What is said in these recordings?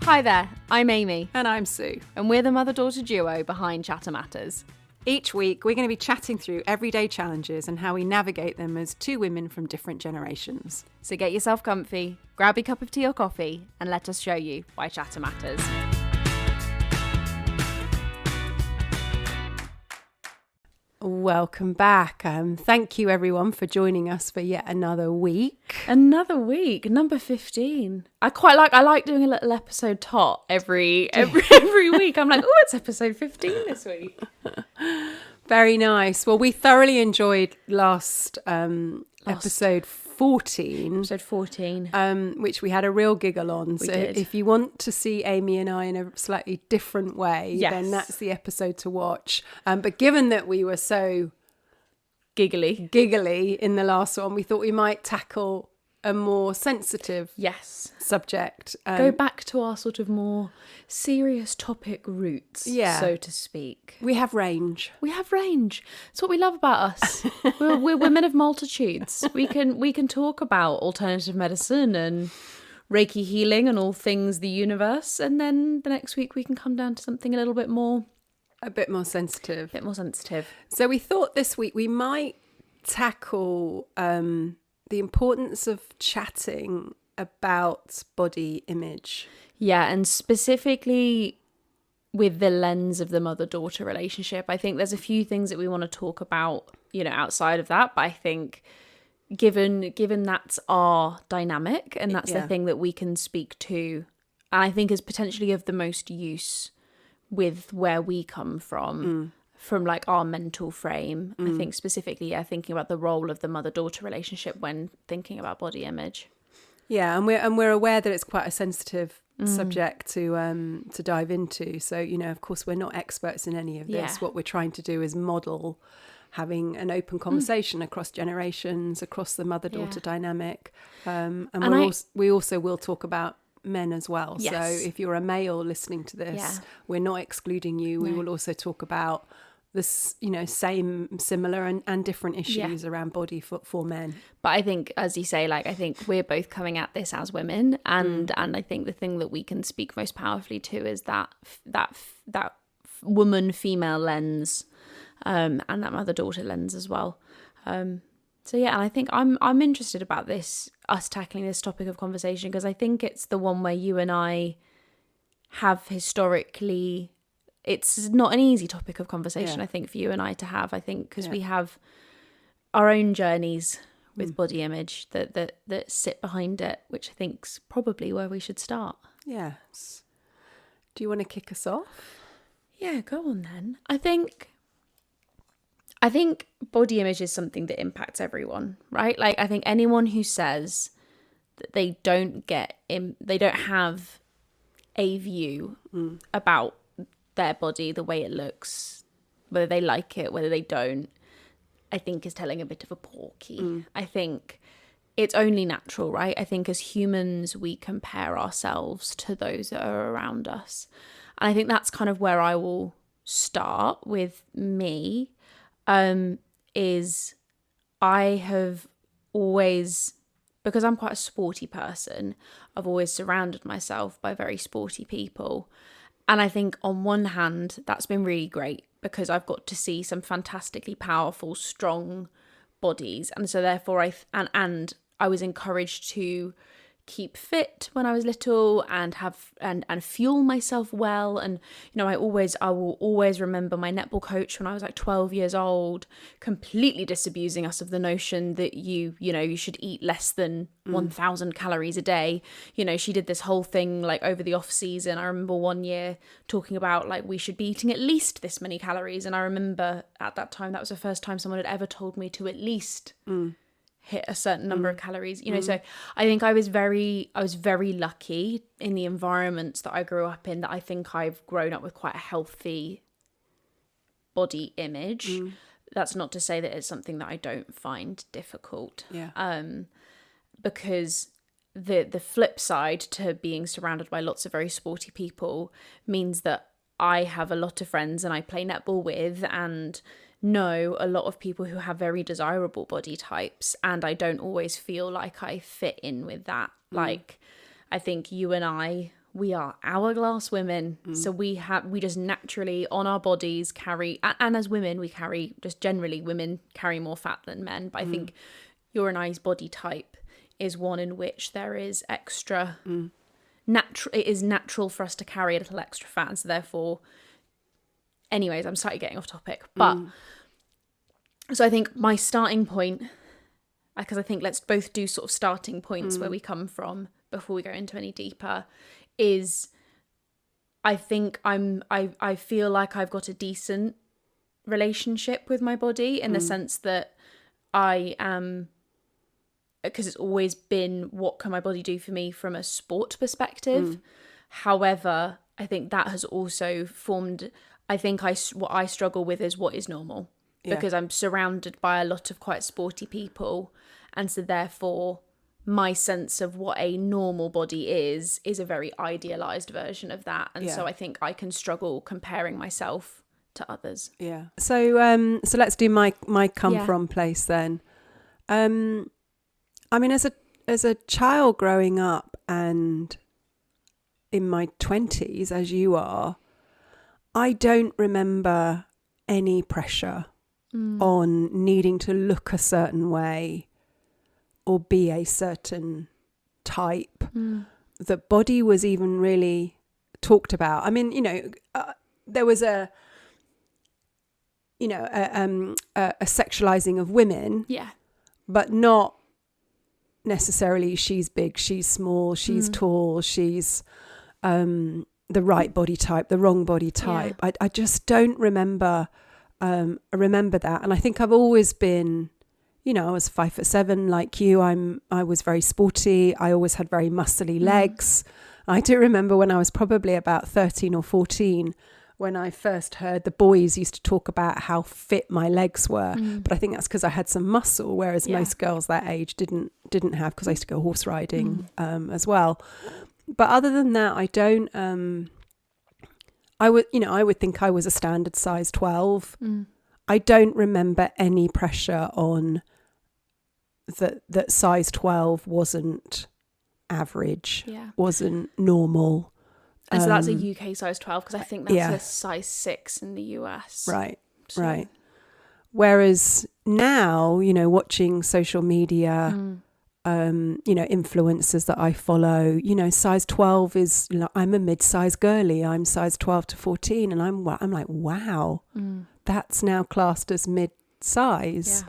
Hi there, I'm Amy. And I'm Sue. And we're the mother-daughter duo behind Chatter Matters. Each week, we're going to be chatting through everyday challenges and how we navigate them as two women from different generations. So get yourself comfy, grab your cup of tea or coffee, and let us show you why Chatter Matters. Welcome back. Thank you, everyone, for joining us for yet another week. Another week, number 15. I like doing a little episode tot every week. I'm like, oh, it's episode 15 this week. Very nice. Well, we thoroughly enjoyed last episode 14. Episode 14. Which we had a real giggle on. We so did. If you want to see Amy and I in a slightly different way, Yes. then that's the episode to watch. But given that we were so giggly in the last one, we thought we might tackle a more sensitive Yes. subject. Go back to our sort of more serious topic roots, so to speak. We have range. We have range. It's what we love about us. we're women of multitudes. We can talk about alternative medicine and Reiki healing and all things the universe, and then the next week we can come down to something a bit more sensitive. So So we thought this week we might tackle the importance of chatting about body image. yeah, and specifically with the lens of the mother-daughter relationship. I think there's a few things that we want to talk about, outside of that, but I think given that's our dynamic and that's the thing that we can speak to, and I think is potentially of the most use with where we come from like our mental frame. I think specifically, thinking about the role of the mother-daughter relationship when thinking about body image. Yeah, and we're aware that it's quite a sensitive subject to dive into. So, of course, we're not experts in any of this. Yeah. What we're trying to do is model having an open conversation across generations, across the mother-daughter dynamic. And we also will talk about men as well. Yes. So if you're a male listening to this, we're not excluding you. We will also talk about this, similar and different issues around body for men. But I think, as you say, I think we're both coming at this as women, and I think the thing that we can speak most powerfully to is that woman female lens, and that mother-daughter lens as well. And I think I'm interested about us tackling this topic of conversation, because I think it's the one where you and I have historically. It's not an easy topic of conversation, I think, for you and I to have. I think because we have our own journeys with body image that sit behind it, which I think's probably where we should start. Yes. Do you want to kick us off? Yeah, go on then. I think body image is something that impacts everyone, right? I think anyone who says that they don't have a view about their body, the way it looks, whether they like it, whether they don't, I think is telling a bit of a porky. I think it's only natural, right? I think as humans, we compare ourselves to those that are around us. And I think that's kind of where I will start with me, is I have always, because I'm quite a sporty person, I've always surrounded myself by very sporty people. And I think on one hand, that's been really great because I've got to see some fantastically powerful, strong bodies. And so therefore I was encouraged to keep fit when I was little and have and fuel myself well. And I will always remember my netball coach when I was 12 years old completely disabusing us of the notion that you should eat less than 1,000 calories a day. She did this whole thing over the off season. I remember one year talking about we should be eating at least this many calories, and I remember at that time that was the first time someone had ever told me to at least hit a certain number of calories, so I think I was very lucky in the environments that I grew up in, that I think I've grown up with quite a healthy body image. That's not to say that it's something that I don't find difficult, because the flip side to being surrounded by lots of very sporty people means that I have a lot of friends and I play netball with and know a lot of people who have very desirable body types, and I don't always feel like I fit in with that. I think you and I we are hourglass women. So we just naturally on our bodies carry, and as women, we carry, just generally women carry more fat than men. But I think your and I's body type is one in which there is extra it is natural for us to carry a little extra fat. And so therefore, anyways, I'm slightly getting off topic, but so I think my starting point, because I think let's both do sort of starting points where we come from before we go into any deeper, is I think I feel like I've got a decent relationship with my body in the sense that I am, because it's always been what can my body do for me from a sport perspective. However, I think that has also formed, I think what I struggle with is what is normal, because I'm surrounded by a lot of quite sporty people, and so therefore my sense of what a normal body is a very idealized version of that. And so I think I can struggle comparing myself to others. Yeah. So let's do my come from place then. I mean, as a child growing up and in my 20s, as you are, I don't remember any pressure on needing to look a certain way or be a certain type. The body was even really talked about. I mean, there was a sexualizing of women, but not necessarily she's big, she's small, she's tall, she's the right body type, the wrong body type. I just don't remember that. And I think I've always been, I was 5'7" like you. I was very sporty. I always had very muscly legs. I do remember when I was probably about 13 or 14 when I first heard the boys used to talk about how fit my legs were. But I think that's because I had some muscle, whereas most girls that age didn't have, because I used to go horse riding as well. But other than that, I don't. I would think I was a standard size 12. I don't remember any pressure on that size 12 wasn't average, wasn't normal. And so that's a UK size 12, because I think that's a size 6 in the US. Right. Whereas now, watching social media, influencers that I follow, size 12 is, I'm a mid-size girly. I'm size 12 to 14. And I'm like, wow, that's now classed as mid-size,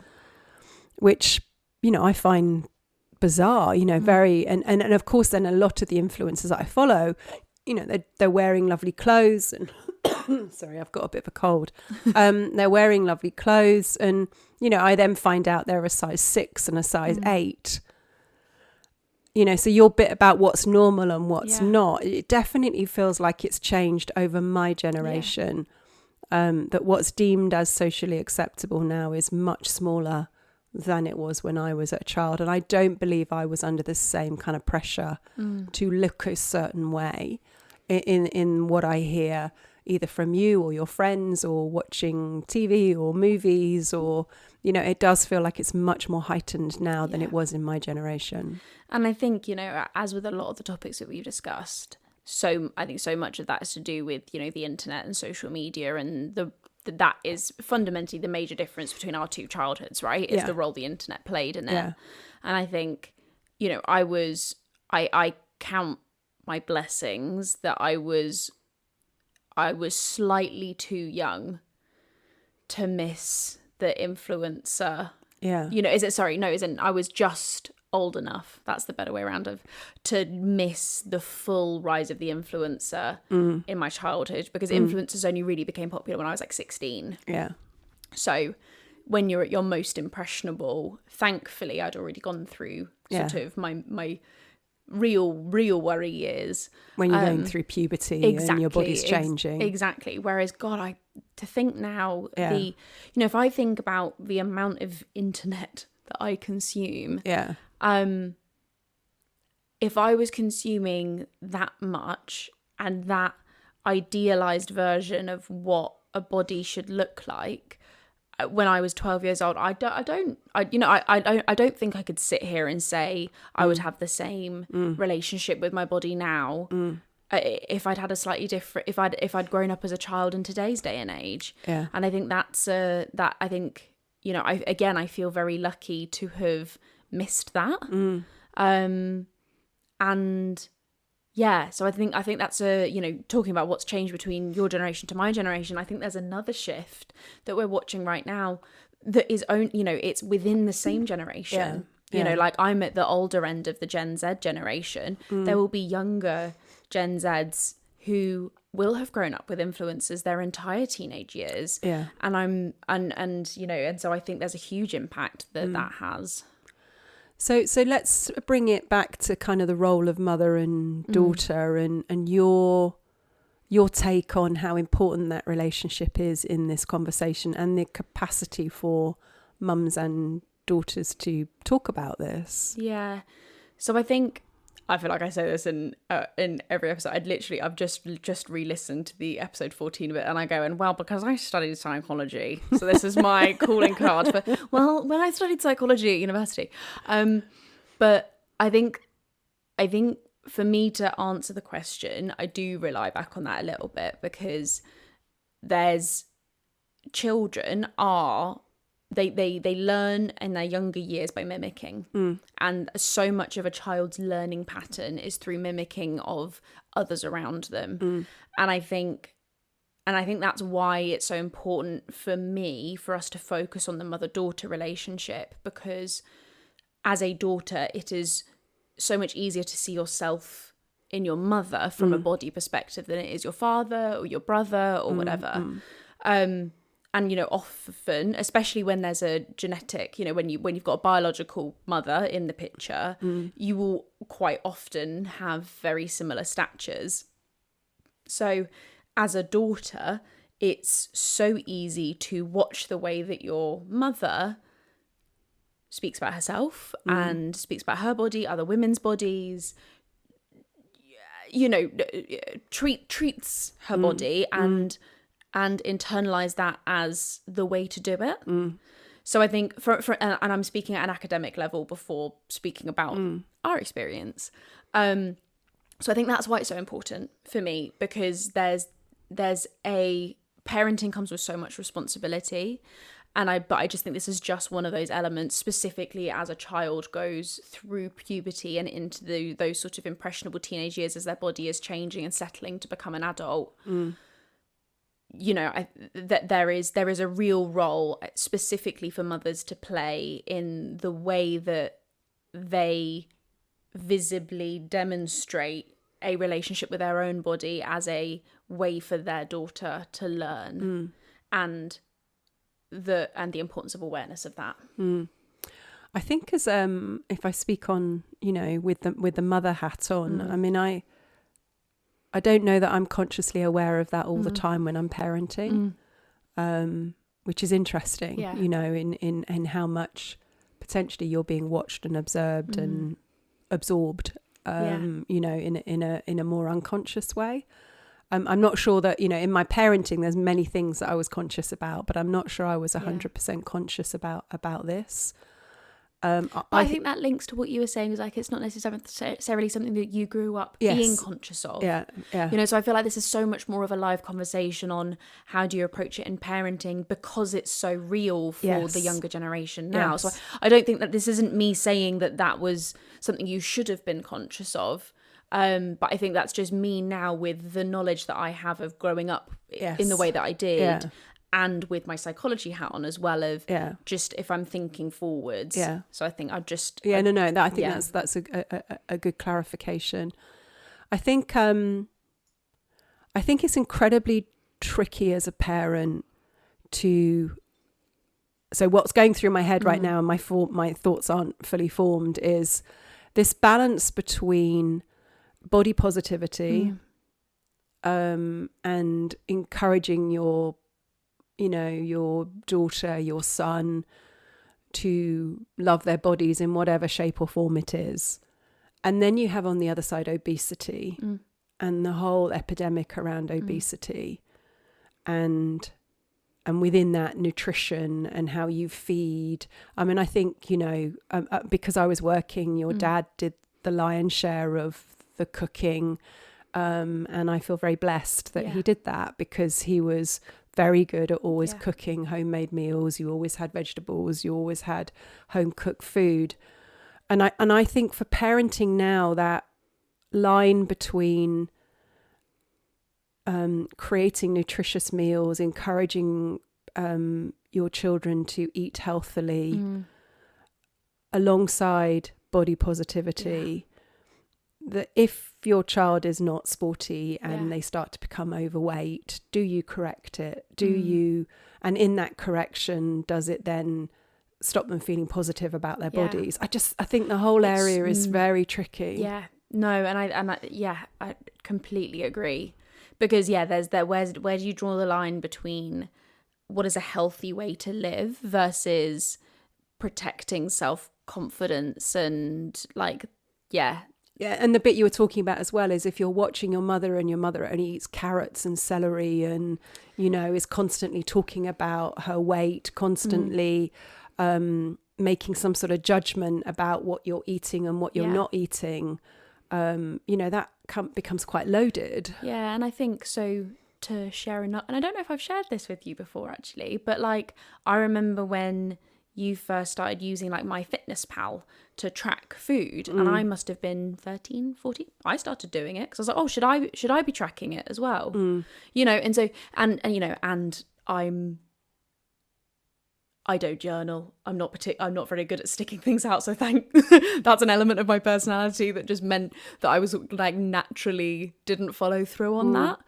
which, I find bizarre, very, and of course then a lot of the influencers that I follow, they're wearing lovely clothes and sorry, I've got a bit of a cold. They're wearing lovely clothes, and I then find out they're a size 6 and a size 8. So your bit about what's normal and what's not, it definitely feels like it's changed over my generation. That what's deemed as socially acceptable now is much smaller than it was when I was a child. And I don't believe I was under the same kind of pressure to look a certain way in what I hear either from you or your friends or watching TV or movies, or, it does feel like it's much more heightened now than it was in my generation. And I think, as with a lot of the topics that we've discussed, I think so much of that is to do with, the internet and social media, and that is fundamentally the major difference between our two childhoods, right? Is the role the internet played in it. And I think, I count my blessings that I was slightly too young to miss the influencer. I was just old enough, that's the better way around, to miss the full rise of the influencer in my childhood, because influencers only really became popular when I was like 16. So when you're at your most impressionable, thankfully I'd already gone through sort of my real worry years when you're going through puberty and your body's changing. Exactly. Whereas to think now, if I think about the amount of internet that I consume, if I was consuming that much and that idealized version of what a body should look like when I was 12 years old, I don't think I could sit here and say I would have the same relationship with my body now if I'd had a slightly different, if I'd grown up as a child in today's day and age. Yeah. And I think that I think, you know, I feel very lucky to have missed that. And yeah, so I think that's you know, talking about what's changed between your generation to my generation, I think there's another shift that we're watching right now that is you know, it's within the same generation. You know, like I'm at the older end of the Gen Z generation. There will be younger Gen Zs who will have grown up with influencers their entire teenage years. Yeah. And you know, and so I think there's a huge impact that has. So let's bring it back to kind of the role of mother and daughter, and your take on how important that relationship is in this conversation, and the capacity for mums and daughters to talk about this. Yeah. So I feel like I say this in every episode. I've just re-listened to the episode 14 of it, and I go, and well, because I studied psychology, so this is my calling card for, well, when I studied psychology at university. But I think for me to answer the question, I do rely back on that a little bit, because children they learn in their younger years by mimicking. And so much of a child's learning pattern is through mimicking of others around them. And I think that's why it's so important for me for us to focus on the mother-daughter relationship, because as a daughter, it is so much easier to see yourself in your mother from a body perspective than it is your father or your brother or whatever. And, you know, often, especially when there's a genetic, you know, when you've got a biological mother in the picture, you will quite often have very similar statures. So as a daughter, it's so easy to watch the way that your mother speaks about herself and speaks about her body, other women's bodies, you know, treats her body and internalize that as the way to do it. So I think and I'm speaking at an academic level before speaking about our experience. So I think that's why it's so important for me, because there's a parenting comes with so much responsibility. But I just think this is just one of those elements, specifically as a child goes through puberty and into those sort of impressionable teenage years as their body is changing and settling to become an adult. You know, that there is a real role specifically for mothers to play in the way that they visibly demonstrate a relationship with their own body as a way for their daughter to learn, and the importance of awareness of that. I think as if I speak on, you know, with the mother hat on, I mean, I don't know that I'm consciously aware of that all the time when I'm parenting, which is interesting, you know, in how much potentially you're being watched and observed and absorbed, you know, in a more unconscious way. I'm not sure that, you know, in my parenting, there's many things that I was conscious about, but I'm not sure I was 100% conscious about this. I think that links to what you were saying, is like it's not necessarily something that you grew up being conscious of. Yeah. You know, so I feel like this is so much more of a live conversation on how do you approach it in parenting, because it's so real for the younger generation now. So I don't think that this isn't me saying that was something you should have been conscious of. But I think that's just me now with the knowledge that I have of growing up in the way that I did. And with my psychology hat on as well, of just if I'm thinking forwards. So I think I just I think that's a good clarification. I think it's incredibly tricky as a parent to. So what's going through my head right now, and my thoughts aren't fully formed, is this balance between body positivity and encouraging your daughter, your son, to love their bodies in whatever shape or form it is. And then you have on the other side obesity and the whole epidemic around obesity, and within that, nutrition and how you feed. I mean, I think, you know, because I was working, your dad did the lion's share of the cooking, And I feel very blessed that he did that, because he was very good at always cooking homemade meals. You always had vegetables. You always had home cooked food. And I think for parenting now, that line between creating nutritious meals, encouraging your children to eat healthily, alongside body positivity, that if your child is not sporty and they start to become overweight, do you correct it? Do you, and in that correction, does it then stop them feeling positive about their bodies? I think the whole area is very tricky. Yeah, no, and I completely agree, because there's that, where do you draw the line between what is a healthy way to live versus protecting self-confidence and and the bit you were talking about as well is if you're watching your mother and your mother only eats carrots and celery and, is constantly talking about her weight, constantly making some sort of judgment about what you're eating and what you're not eating, that becomes quite loaded. Yeah, and I think so, to share and I don't know if I've shared this with you before actually, but I remember when you first started using MyFitnessPal to track food, and I must have been 13, 14. I started doing it because I was like, oh, should I be tracking it as well? And so and I don't journal. I'm not very good at sticking things out, so that's an element of my personality that just meant that I was naturally didn't follow through on that.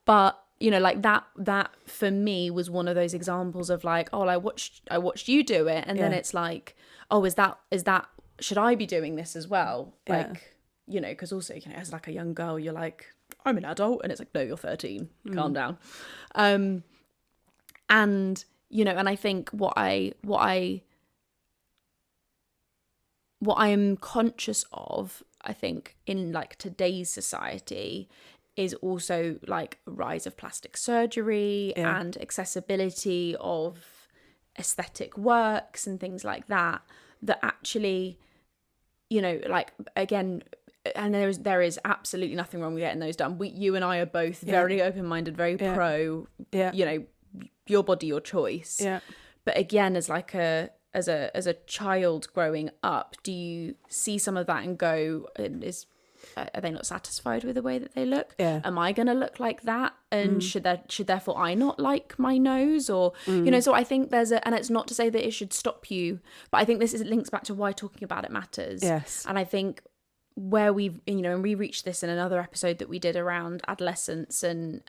But that for me was one of those examples of I watched you do it, and then it's is that should I be doing this as well? Because also as a young girl, you're like, I'm an adult, and it's no, you're 13, calm down. And I think what I am conscious of, I think, in today's society, is also rise of plastic surgery and accessibility of aesthetic works and things like that actually, again, and there is absolutely nothing wrong with getting those done. You and I are both very open-minded, very pro, your body, your choice. Yeah. But again, as a child growing up, do you see some of that and go, are they not satisfied with the way that they look? Yeah. Am I going to look like that? And should therefore I not like my nose? Or, so I think and it's not to say that it should stop you, but I think it links back to why talking about it matters. Yes. And I think where we've, and we reached this in another episode that we did around adolescence and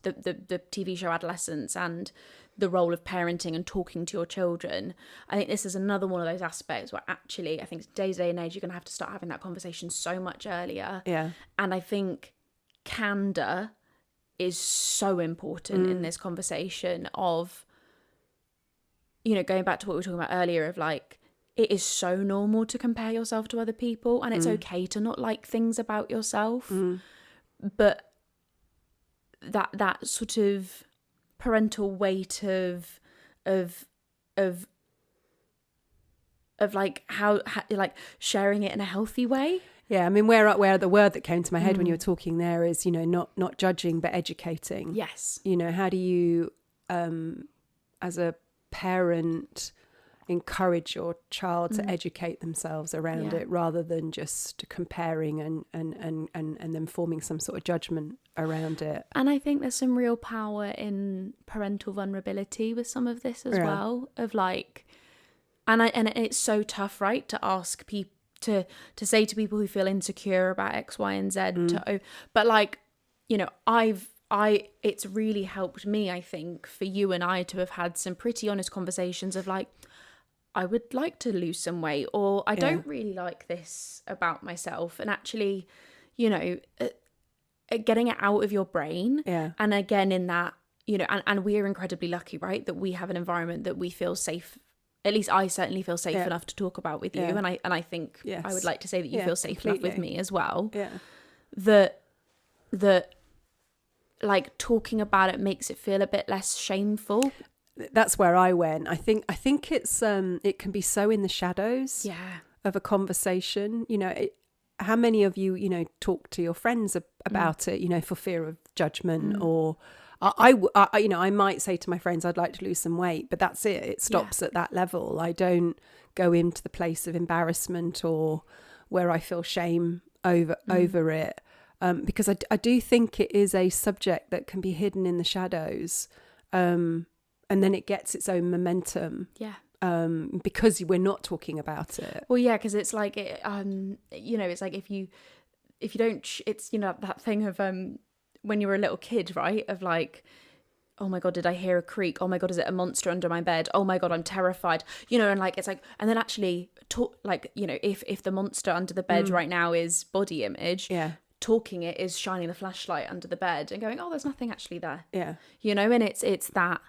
the TV show Adolescence and the role of parenting and talking to your children. I think this is another one of those aspects where actually I think today's day and age, you're going to have to start having that conversation so much earlier. Yeah. And I think candor is so important in this conversation of, going back to what we were talking about earlier of it is so normal to compare yourself to other people, and it's okay to not like things about yourself. But that sort of parental weight of how sharing it in a healthy way. Yeah, I mean, where the word that came to my head when you were talking there is, not judging but educating. Yes. How do you, as a parent, encourage your child to educate themselves around it rather than just comparing and then forming some sort of judgment around it. And I think there's some real power in parental vulnerability with some of this as well, of and it's so tough, right, to ask people to say to people who feel insecure about X, Y, and Z but it's really helped me, I think, for you and I to have had some pretty honest conversations of I would like to lose some weight, or I don't really like this about myself. And actually, getting it out of your brain. Yeah. And again, in that, and we're incredibly lucky, right, that we have an environment that we feel safe. At least I certainly feel safe enough to talk about with you. And I think I would like to say that you feel safe enough with me as well. Yeah. That talking about it makes it feel a bit less shameful. That's where I went. I think it's it can be so in the shadows of a conversation. how many of you, you know, talk to your friends about it, you know, for fear of judgment, or you know, I might say to my friends, I'd like to lose some weight, but that's it. It stops at that level. I don't go into the place of embarrassment or where I feel shame over it. Because I do think it is a subject that can be hidden in the shadows. And then it gets its own momentum. Yeah. Because we're not talking about it. Well, yeah, because it's like, you know, it's like if you don't, it's, you know, that thing of when you were a little kid, right? Of like, oh my God, did I hear a creak? Oh my God, is it a monster under my bed? Oh my God, I'm terrified. You know, and like, it's like, and then actually like, you know, if the monster under the bed right now is body image, talking it is shining the flashlight under the bed and going, oh, there's nothing actually there. Yeah. You know, and it's that,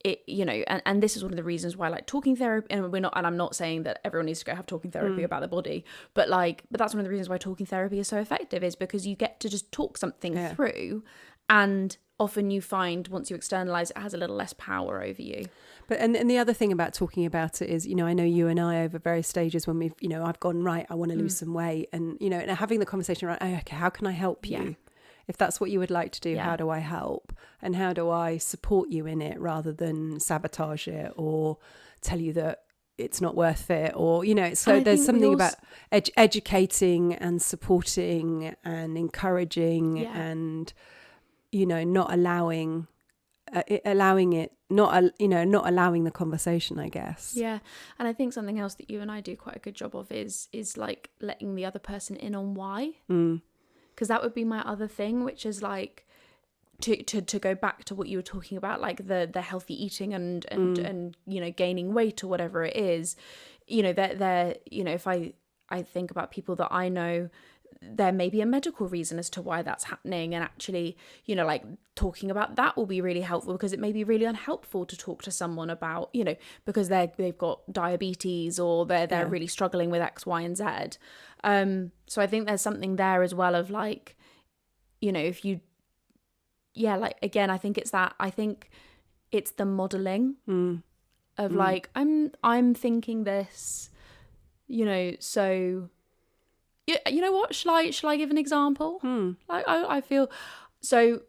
it, you know, and this is one of the reasons why, like, talking therapy, and I'm not saying that everyone needs to go have talking therapy about their body, but that's one of the reasons why talking therapy is so effective, is because you get to just talk something through, and often you find once you externalize, it has a little less power over you. But and the other thing about talking about it is, you know, I know you and I over various stages when we've, you know, I've gone, right, I want to lose some weight, and, you know, and having the conversation around, okay, how can I help you? If that's what you would like to do, how do I help? And how do I support you in it rather than sabotage it or tell you that it's not worth it? Or, you know, so there's something about educating and supporting and encouraging and, you know, not allowing the conversation, I guess. Yeah. And I think something else that you and I do quite a good job of is like letting the other person in on why. Because that would be my other thing, which is like to go back to what you were talking about, like the healthy eating and you know, gaining weight or whatever it is. You know, they're you know, if I think about people that I know, there may be a medical reason as to why that's happening, and actually, you know, like talking about that will be really helpful, because it may be really unhelpful to talk to someone about, you know, because they've got diabetes or they're really struggling with X, Y, and Z. So I think there's something there as well of like, you know, if you, like, again, I think it's the modeling of like, I'm thinking this, you know, so you know what, shall I give an example? Like I feel, so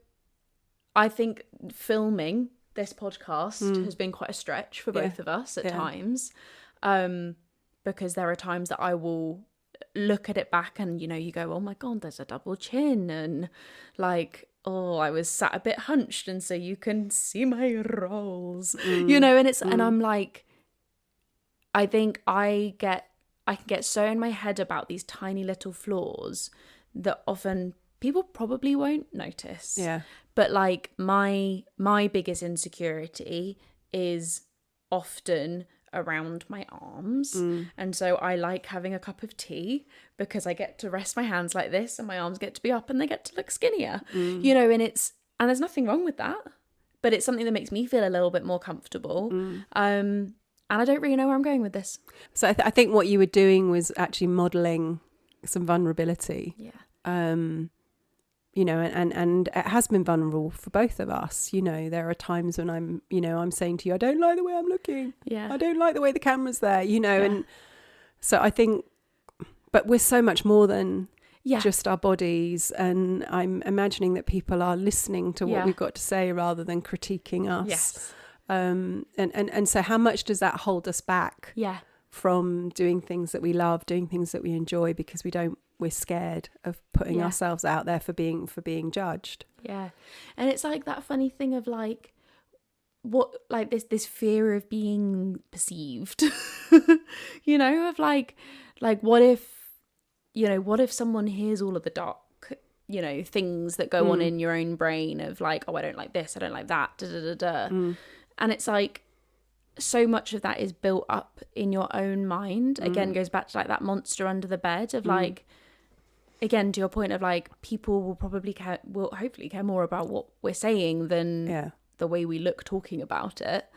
I think filming this podcast has been quite a stretch for both of us at times, because there are times that I will look at it back and, you know, you go, oh my God, there's a double chin, and like, oh, I was sat a bit hunched and so you can see my rolls, you know, and it's and I'm like, I think I can get so in my head about these tiny little flaws that often people probably won't notice. Yeah. But like my biggest insecurity is often around my arms. And so I like having a cup of tea because I get to rest my hands like this and my arms get to be up and they get to look skinnier. You know, and there's nothing wrong with that, but it's something that makes me feel a little bit more comfortable. And I don't really know where I'm going with this. So I think what you were doing was actually modelling some vulnerability. Yeah. You know, and it has been vulnerable for both of us. You know, there are times when I'm saying to you, I don't like the way I'm looking. Yeah. I don't like the way the camera's there, you know. Yeah. And so I think, but we're so much more than just our bodies. And I'm imagining that people are listening to what we've got to say rather than critiquing us. Yes. And so how much does that hold us back from doing things that we love, doing things that we enjoy, because we're scared of putting ourselves out there for being judged. Yeah. And it's like that funny thing of like, what, like this fear of being perceived, you know, of like what if someone hears all of the dark, you know, things that go on in your own brain of like, oh, I don't like this, I don't like that, da da da da. And it's like, so much of that is built up in your own mind. Again, goes back to like that monster under the bed of like, again, to your point of like, people will hopefully care more about what we're saying than the way we look talking about it.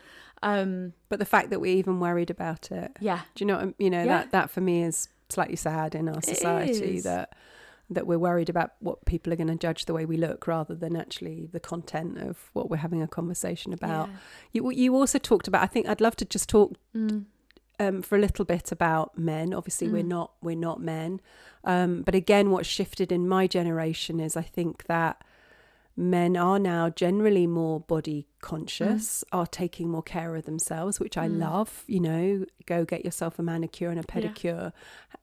But the fact that we're even worried about it. Yeah. Do you know, that for me is slightly sad in our society, that we're worried about what people are going to judge the way we look rather than actually the content of what we're having a conversation about. You also talked about, I think I'd love to just talk for a little bit about men. Obviously, we're not men. But again, what's shifted in my generation is I think that men are now generally more body conscious, are taking more care of themselves, which I love. You know, go get yourself a manicure and a pedicure,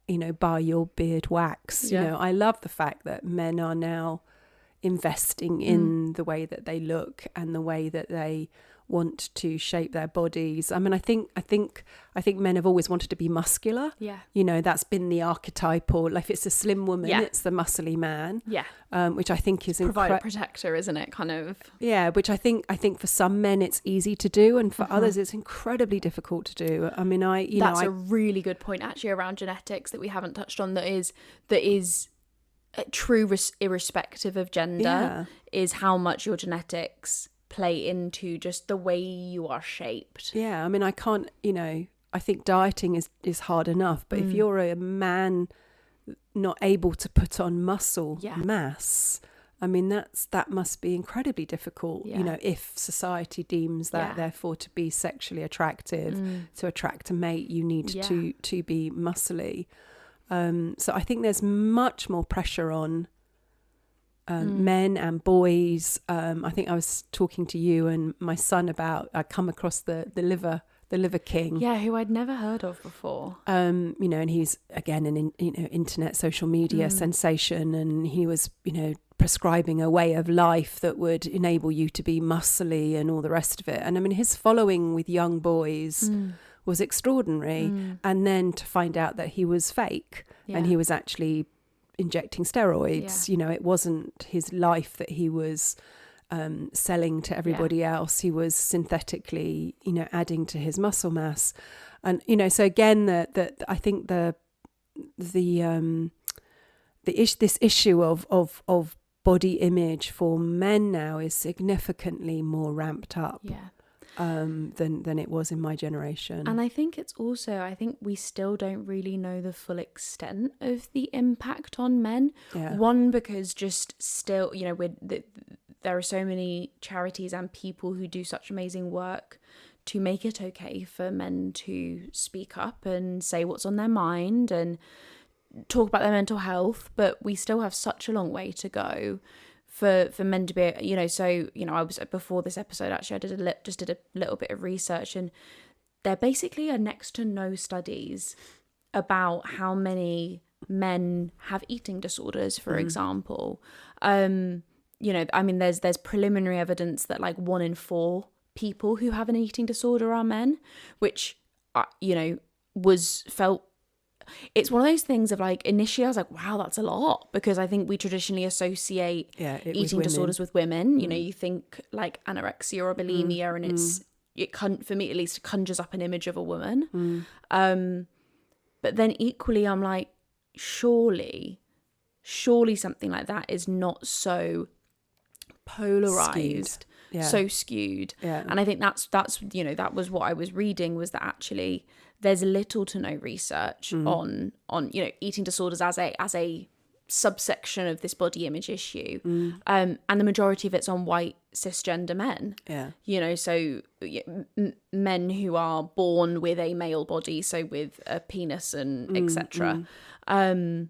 you know, buy your beard wax. You know, I love the fact that men are now investing in the way that they look and the way that they want to shape their bodies. I mean, I think men have always wanted to be muscular. Yeah. You know, that's been the archetype, or like if it's a slim woman, it's the muscly man. Yeah. Which I think is provider protector, isn't it? Kind of. Yeah, which I think for some men it's easy to do, and for others it's incredibly difficult to do. I mean, that's a really good point actually around genetics that we haven't touched on. That is true, irrespective of gender, is how much your genetics play into just the way you are shaped. Yeah, I mean, I can't, you know, I think dieting is hard enough, but if you're a man not able to put on muscle mass, I mean, that must be incredibly difficult, you know, if society deems that therefore to be sexually attractive, to attract a mate, you need to be muscly. So I think there's much more pressure on men and boys. I think I was talking to you and my son about, I come across the liver king. Yeah, who I'd never heard of before. You know, and he's again an internet social media sensation, and he was, you know, prescribing a way of life that would enable you to be muscly and all the rest of it. And I mean, his following with young boys was extraordinary. And then to find out that he was fake and he was actually injecting steroids, you know, it wasn't his life that he was selling to everybody else. He was synthetically, you know, adding to his muscle mass. And, you know, so again, I think this issue of body image for men now is significantly more ramped up than it was in my generation. And I think it's also, I think we still don't really know the full extent of the impact on men. One, because just still, you know, there are so many charities and people who do such amazing work to make it okay for men to speak up and say what's on their mind and talk about their mental health, but we still have such a long way to go for men to be, you know. So, you know, I was, before this episode actually, I did a little bit of research, and there basically are next to no studies about how many men have eating disorders, for example. You know, I mean, there's preliminary evidence that like 1 in 4 people who have an eating disorder are men, which, you know, it's one of those things of like, initially I was like, wow, that's a lot, because I think we traditionally associate eating disorders with women. You know, you think like anorexia or bulimia, and for me at least, it conjures up an image of a woman. But then equally I'm like, surely something like that is not so polarized, so skewed. And I think that's you know, that was what I was reading, was that actually there's little to no research on you know, eating disorders as a subsection of this body image issue, and the majority of it's on white cisgender men. You know, so men who are born with a male body, so with a penis and etc. You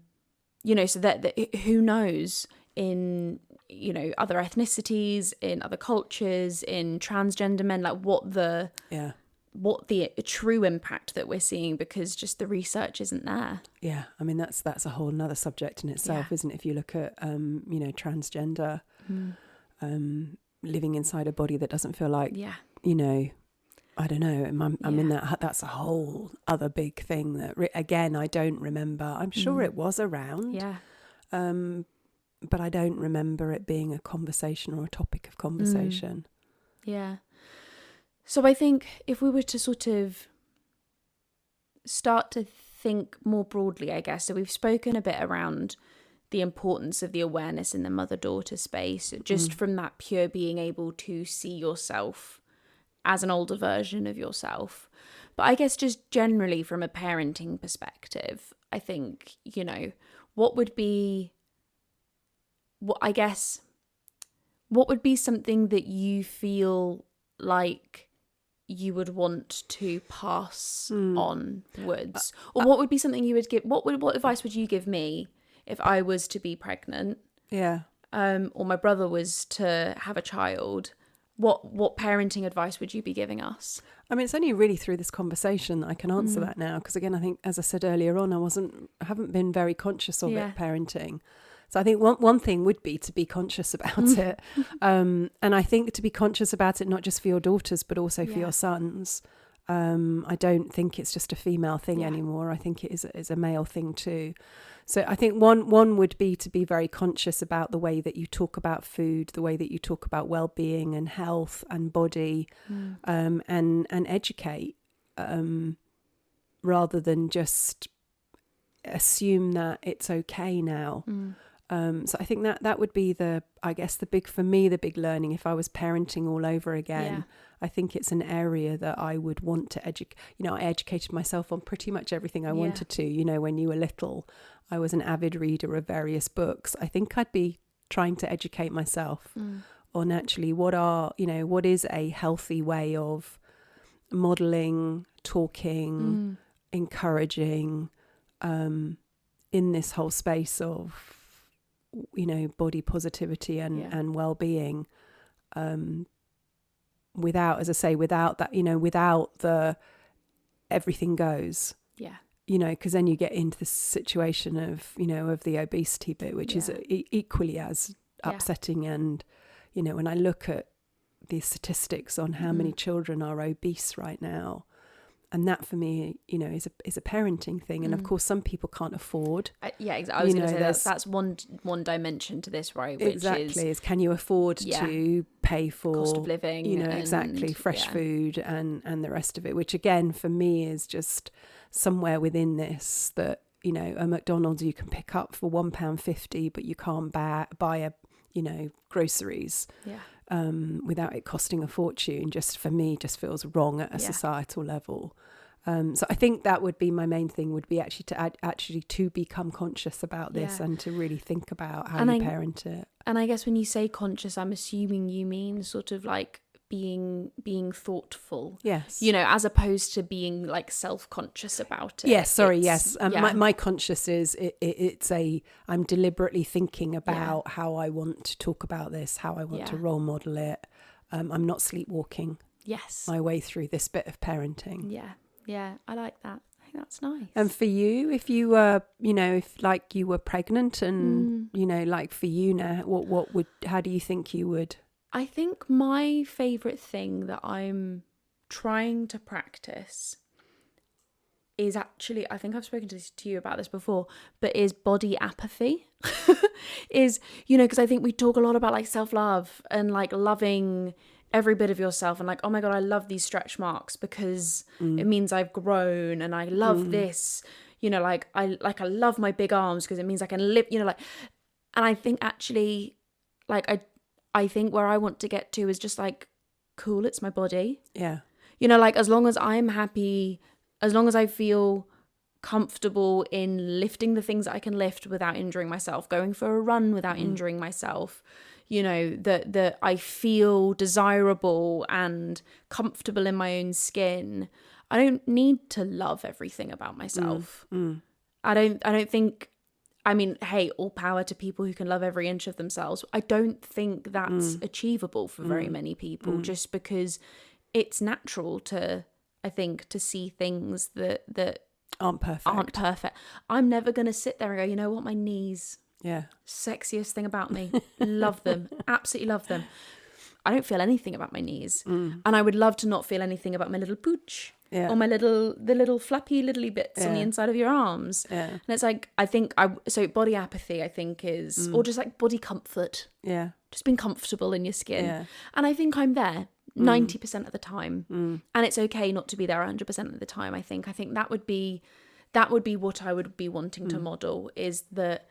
know, so that who knows, in, you know, other ethnicities, in other cultures, in transgender men, like what the true impact that we're seeing, because just the research isn't there. Yeah, I mean, that's a whole nother subject in itself, isn't it? If you look at you know, transgender living inside a body that doesn't feel like, you know, I don't know, I'm in that's a whole other big thing that again I don't remember. I'm sure it was around, but I don't remember it being a conversation or a topic of conversation. So I think if we were to sort of start to think more broadly, I guess, so we've spoken a bit around the importance of the awareness in the mother-daughter space, just from that pure being able to see yourself as an older version of yourself. But I guess just generally from a parenting perspective, I think, you know, what would be something that you feel like you would want to pass onwards? Or what would be something you would give, what advice would you give me if I was to be pregnant? Yeah. Or my brother was to have a child? What parenting advice would you be giving us? I mean, it's only really through this conversation that I can answer that now. Because again, I think, as I said earlier on, I haven't been very conscious of it, parenting. So I think one thing would be to be conscious about it. And I think to be conscious about it, not just for your daughters, but also for your sons. I don't think it's just a female thing anymore. I think it is a male thing too. So I think one would be to be very conscious about the way that you talk about food, the way that you talk about well-being and health and body, and educate, rather than just assume that it's okay now. So I think that would be the big learning if I was parenting all over again. Yeah. I think it's an area that I would want to educate. I educated myself on pretty much everything I wanted to. When you were little, I was an avid reader of various books. I think I'd be trying to educate myself on actually what is a healthy way of modeling, talking, encouraging, in this whole space of body positivity and well-being, without that, without the everything goes, because then you get into the situation of the obesity bit, which is equally as upsetting. And when I look at the statistics on how many children are obese right now, and that for me, is a parenting thing. And of course, some people can't afford. Exactly. I was going to say that's one dimension to this, right? Which is can you afford to pay for cost of living? Exactly, fresh food and the rest of it. Which again, for me, is just somewhere within this that a McDonald's you can pick up for £1.50, but you can't buy groceries. Without it costing a fortune, for me just feels wrong at a societal level. So I think that would be my main thing, would be actually to become conscious about this and to really think about how you parent it. And I guess when you say conscious, I'm assuming you mean sort of like being thoughtful. Yes. As opposed to being like self-conscious about it. Yes, sorry, yes. My conscious is I'm deliberately thinking about how I want to talk about this, how I want to role model it. I'm not sleepwalking my way through this bit of parenting. Yeah, I like that. I think that's nice. And for you, if you were, if like you were pregnant and, like for you now, how do you think you would? I think my favourite thing that I'm trying to practice is actually, I think I've spoken to you about this before, but is body apathy. Is, because I think we talk a lot about like self-love and like loving every bit of yourself and like, oh my God, I love these stretch marks because it means I've grown, and I love this, like I love my big arms because it means I can live, and I think actually like I think where I want to get to is just like, cool, it's my body. Yeah. Like as long as I'm happy, as long as I feel comfortable in lifting the things that I can lift without injuring myself, going for a run without injuring myself, that I feel desirable and comfortable in my own skin, I don't need to love everything about myself. I don't think, I mean, hey, all power to people who can love every inch of themselves. I don't think that's achievable for very many people, just because it's natural to, I think, to see things that aren't perfect. I'm never going to sit there and go, you know what, my knees, sexiest thing about me. Love them. Absolutely love them. I don't feel anything about my knees. And I would love to not feel anything about my little pooch. Or my the little flappy littly bits on the inside of your arms. And it's like, so body apathy, I think is, or just like body comfort. Just being comfortable in your skin. And I think I'm there 90% of the time. And it's okay not to be there 100% of the time. I think that would be what I would be wanting to model, is that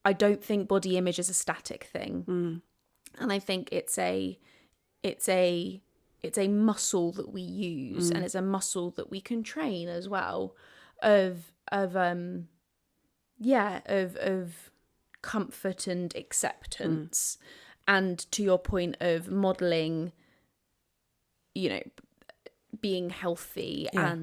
I don't think body image is a static thing. And I think it's a muscle that we use, and it's a muscle that we can train as well, of comfort and acceptance. And to your point of modeling, being healthy Yeah.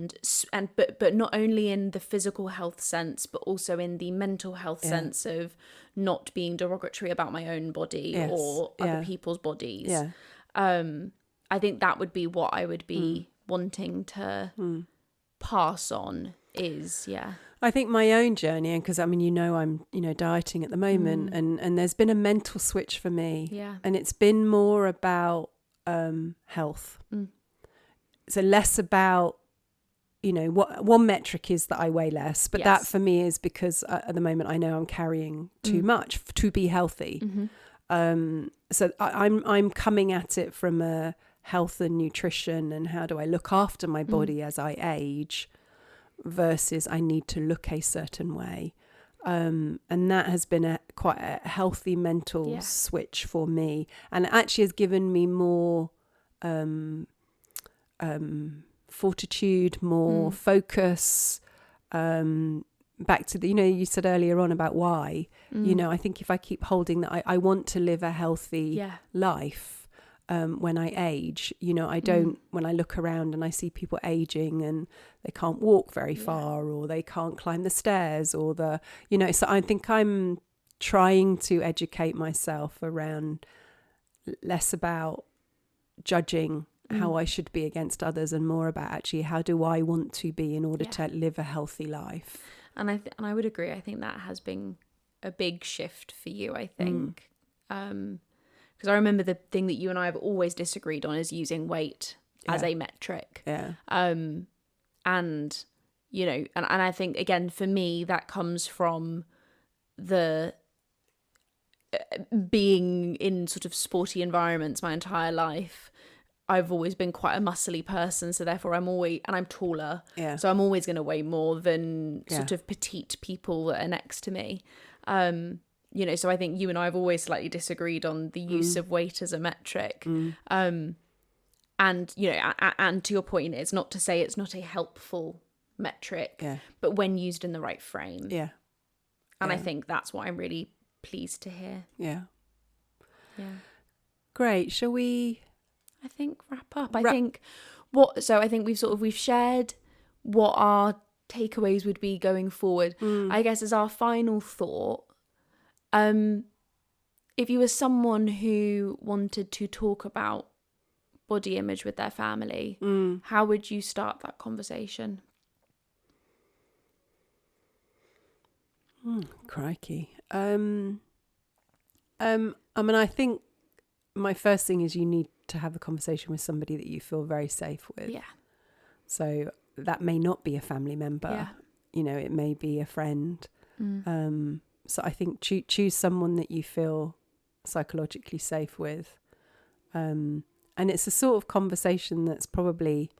but not only in the physical health sense, but also in the mental health sense of not being derogatory about my own body or other people's bodies. Yeah. I think that would be what I would be wanting to pass on is, I think my own journey, and because I mean, I'm, dieting at the moment, and there's been a mental switch for me. Yeah. And it's been more about health. So less about, what one metric is that I weigh less, but that for me is because at the moment I know I'm carrying too much to be healthy. So I'm coming at it from a health and nutrition and how do I look after my body as I age versus I need to look a certain way. And that has been quite a healthy mental switch for me, and it actually has given me more fortitude, more focus, back to the, you said earlier on about why, I think if I keep holding that, I want to live a healthy life. When I age, I don't, when I look around and I see people aging and they can't walk very far or they can't climb the stairs or so I think I'm trying to educate myself around less about judging how I should be against others and more about actually how do I want to be in order to live a healthy life. And I would agree. I think that has been a big shift for you, I think. Because I remember the thing that you and I have always disagreed on is using weight as a metric. Yeah. And, and I think, again, for me, that comes from the being in sort of sporty environments my entire life. I've always been quite a muscly person, so therefore I'm taller. Yeah. So I'm always going to weigh more than sort of petite people that are next to me. So I think you and I have always slightly disagreed on the use of weight as a metric. And, and to your point, it's not to say it's not a helpful metric, but when used in the right frame. Yeah. And I think that's what I'm really pleased to hear. Yeah. Yeah. Great. Shall we... I think wrap up. I think we've shared what our takeaways would be going forward. I guess as our final thought, if you were someone who wanted to talk about body image with their family, how would you start that conversation? Crikey. I mean, I think my first thing is you need to have a conversation with somebody that you feel very safe with. Yeah. So that may not be a family member. Yeah. It may be a friend. So I think choose someone that you feel psychologically safe with. And it's a sort of conversation that's probably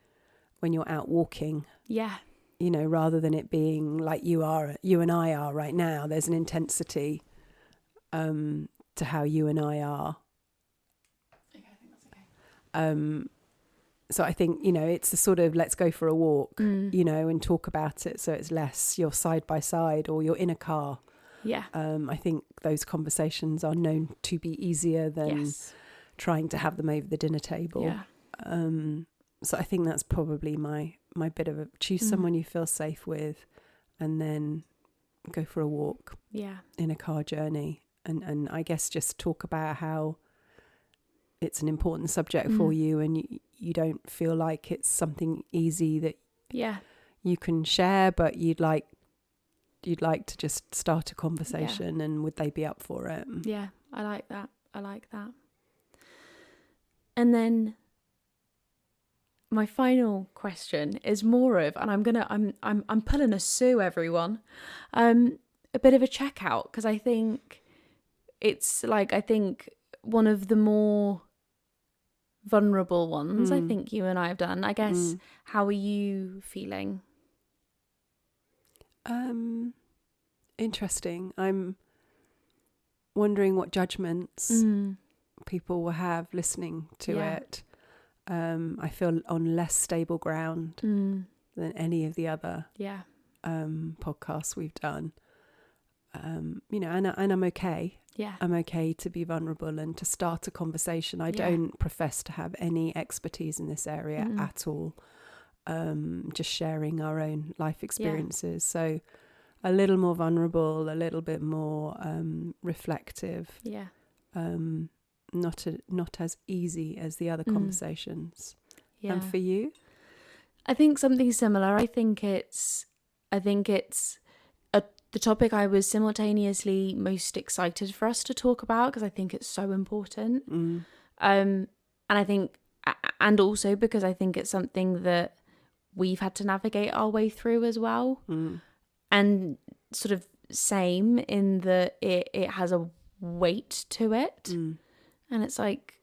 when you're out walking. Yeah. Rather than it being like you and I are right now. There's an intensity to how you and I are. Okay, I think that's okay. So I think, it's a sort of let's go for a walk, and talk about it. So it's less you're side by side or you're in a car. Yeah. I think those conversations are known to be easier than trying to have them over the dinner table. Yeah. So I think that's probably my bit of a choose someone you feel safe with and then go for a walk in a car journey. And I guess just talk about how it's an important subject for you and you don't feel like it's something easy that you can share, but you'd like to just start a conversation and would they be up for it? Yeah, I like that. And then my final question is more of, and I'm pulling a Sue, everyone, a bit of a checkout, because I think it's one of the more vulnerable ones I think you and I have done. I guess, how are you feeling? Interesting. I'm wondering what judgments people will have listening to it. I feel on less stable ground than any of the other podcasts we've done. And I'm okay. Yeah. I'm okay to be vulnerable and to start a conversation. I don't profess to have any expertise in this area at all. just sharing our own life experiences. So a little more vulnerable, a little bit more reflective. Yeah. Not as easy as the other conversations. Yeah. And for you? I think something similar. I think it's the topic I was simultaneously most excited for us to talk about, because I think it's so important. And I think, and also because I think it's something that we've had to navigate our way through as well. And sort of same in that it has a weight to it. And it's like,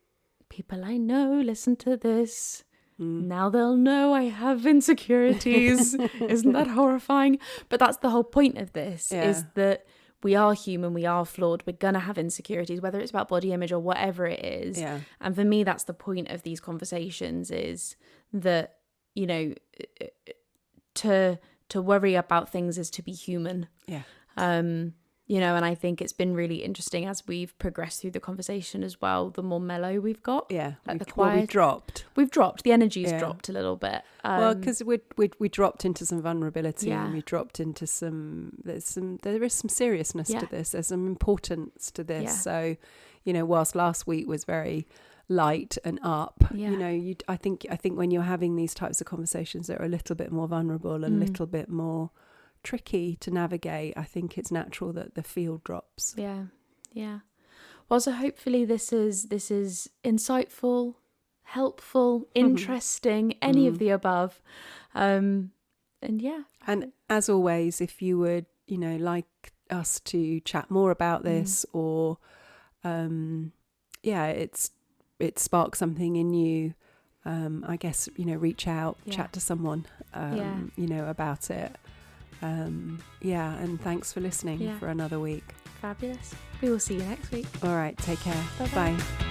people I know, listen to this. Now they'll know I have insecurities. Isn't that horrifying? But that's the whole point of this, is that we are human, we are flawed, we're going to have insecurities, whether it's about body image or whatever it is. Yeah. And for me, that's the point of these conversations, is that, you know, to worry about things is to be human. Yeah. You know, and I think it's been really interesting as we've progressed through the conversation as well, the more mellow we've got. Yeah. Like we've dropped. We've dropped. The energy's dropped a little bit. Well, because we dropped into some vulnerability, Yeah. and we dropped into there is some seriousness to this. There's some importance to this. Yeah. So, you know, whilst last week was very light and up, Yeah. you know, I think when you're having these types of conversations that are a little bit more vulnerable, a little bit more tricky to navigate, I think it's natural that the field drops. Yeah. Well, so hopefully this is insightful, helpful, interesting, any of the above. And yeah. And as always, if you would, you know, like us to chat more about this, or it sparks something in you, I guess, you know, reach out, chat to someone, you know, about it. And thanks for listening for another week. Fabulous. We will see you next week. All right, take care. Bye-bye. Bye.